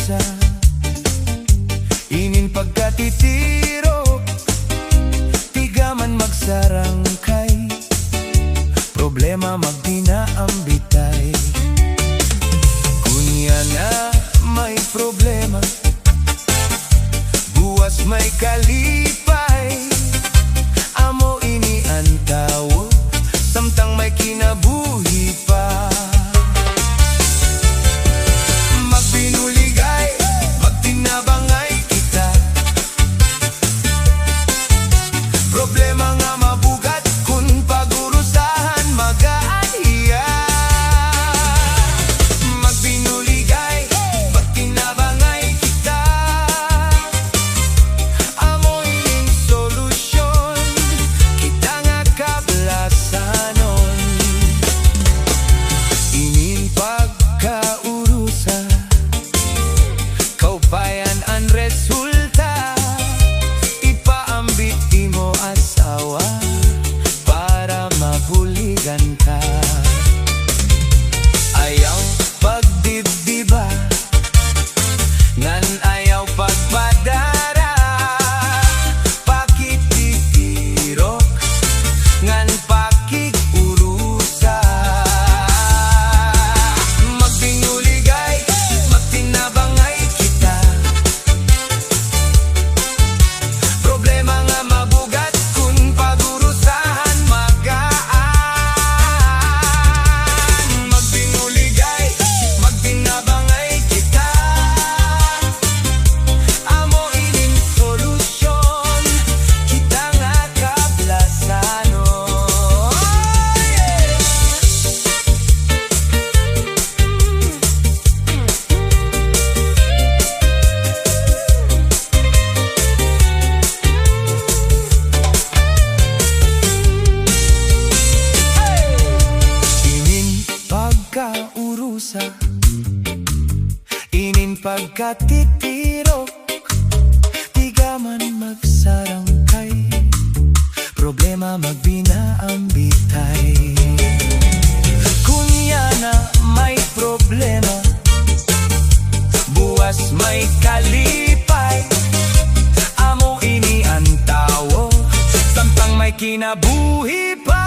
urusa, inin pagkatitiro, tigaman magsarangkay, problema magdinaambitay. Kunya na may problema, buwas may kalipay, amo ini ang tawo, samtang may kinabuhi pa. Magbinuligay, magtinabangay kita, problema nga mabugat, kun pagurusahan mag-aaniya. Magbinuligay, magtinabangay kita, amo ining solusyon, kita nga kablasanon. Inin pagkaurusa, kaupayan ang resulta, ipaambit imo asawa para mabuligan ka. Ayaw pagdibdiba, ngan ayaw pagpadara, pakikitirok, ngan pakikurusa. Magbinuligay, magtinabangay kita, problema nga mabugat, kun pagurusahan magaan. Magbinuligay, magtinabangay kita, amo ining solusyon, kita nga kablasanon. Inin pagkaurusa, inin pagkatitirok, tigaman magsarangkay, problema magbinaambitay. Kunya na may problema, buwas may kalipay, amo ini ang tawo, samtang may kinabuhi pa.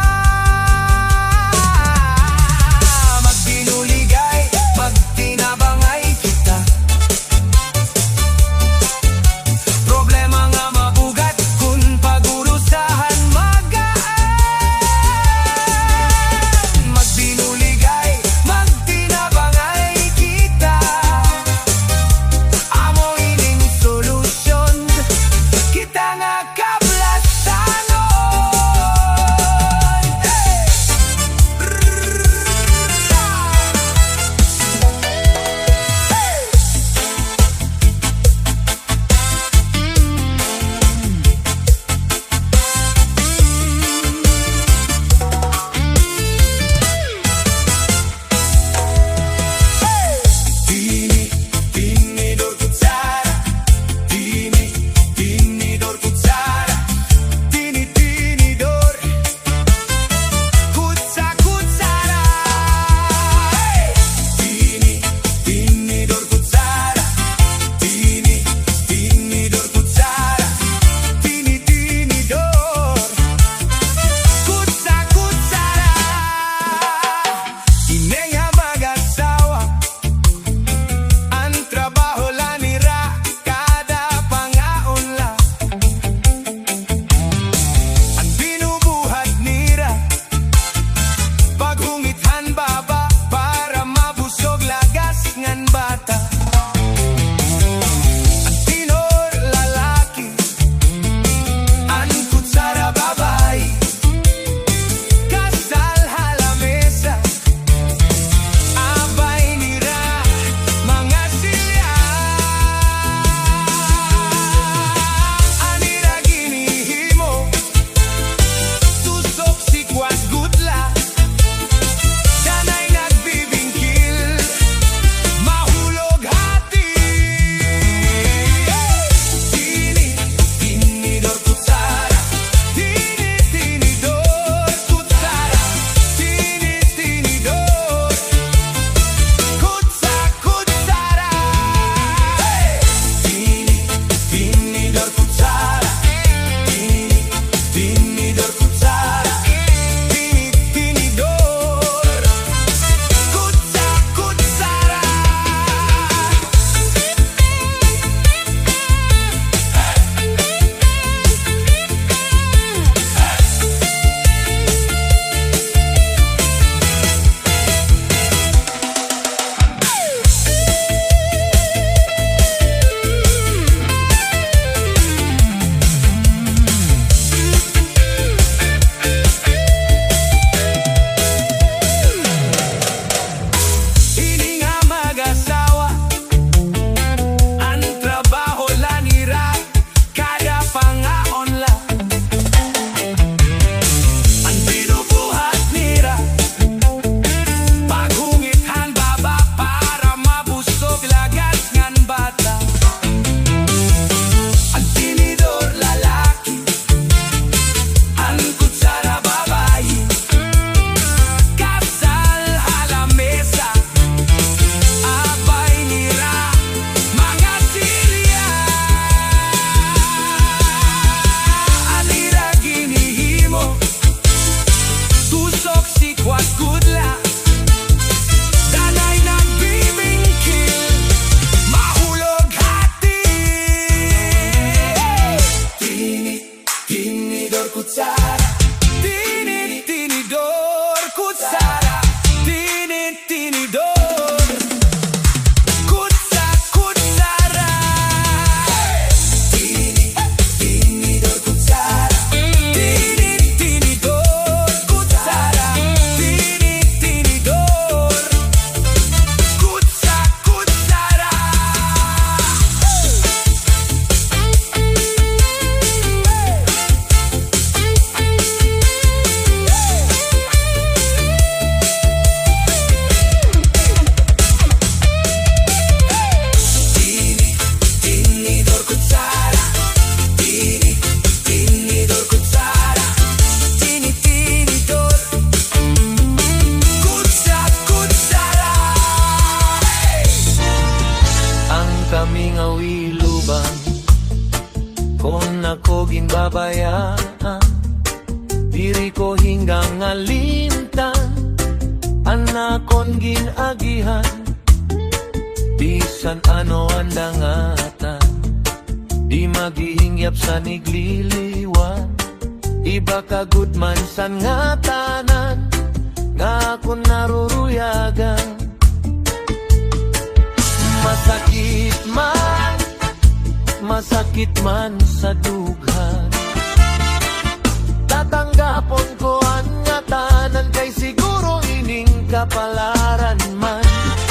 Magbinuligay, magtinabangay kita, problema nga mabugat, kun pagurusahan magaan. Magbinuligay, magtinabangay kita, amo ining solusyon, kita nga kablasanon. kaming awiluban, kung ako ginbabayaan, diri ko hinggang alimtan, anakon ginagihan, bisan ano ang dangatan, di maghihingyap sa nigliliwan, iba ka gudman sa nga tanan, nga akong naruruyagan. Masakit man sa dughan, tatanggapon ko ang nga tanan, kay siguro ining kapalaran man.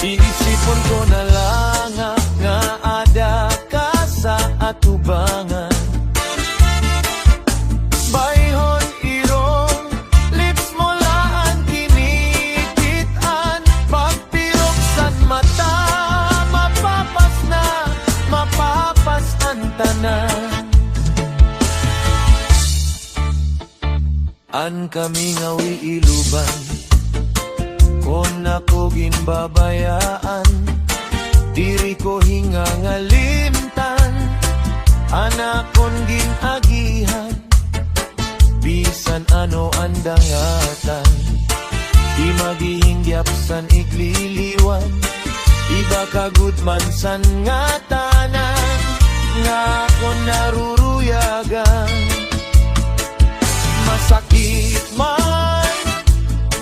Iisipon ko na lang nga ada ka sa atubangan. Bayhon irong lips mo laan kinikitan, pagpiroksan mata mapapas ang tanan. An kaming awiiluban, kung ako ginbabayaan, diri ko hingang alimtan, anakon ginagihan, bisan ano ang dangatan, di maghihingyap san igliliwan, iba ka gudman san nga tanan, nga akong naruruyagan.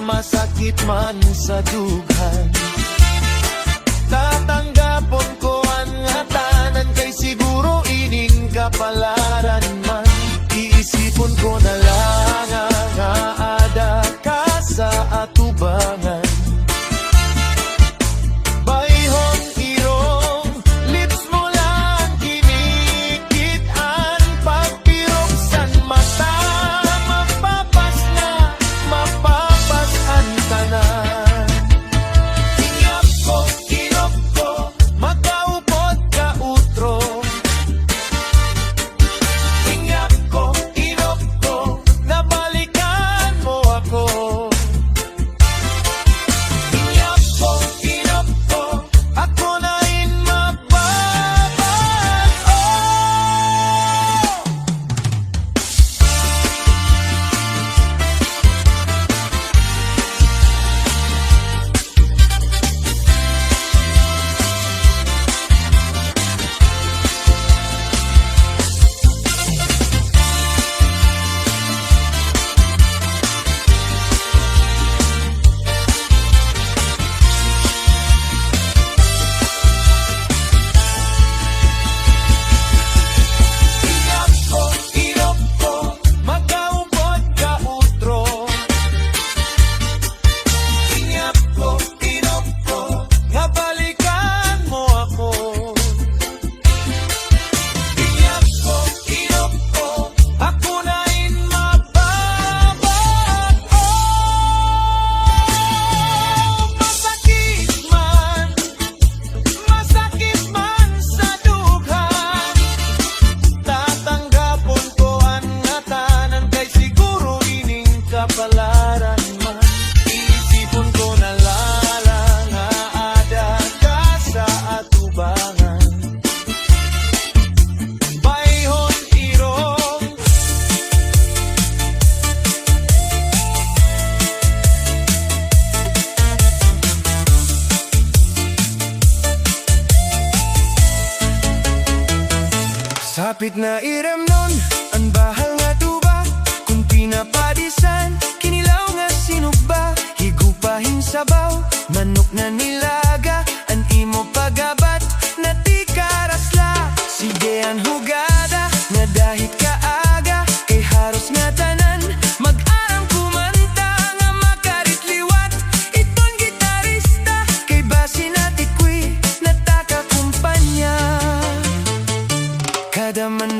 Masakit man sa dughan, tatanggapon ko ang nga tanan, kay siguro ining kapalaran man. Iisipon ko na lang nga ada ka sa atubangan. Sapit na iramnon, ang bahal nga tuba, kung pinapadisan, kinilaw nga sinugba, higupahin sabaw, manok na nilaga, ang imo pagabat, na ti karasla, sige ang hugada, nga dahit kaaga, kay haros nga tanan, mag-arang kumanta, nga makaritliwat, iton gitarista, kay basi na tikwi, nataka kumpanya. Kada man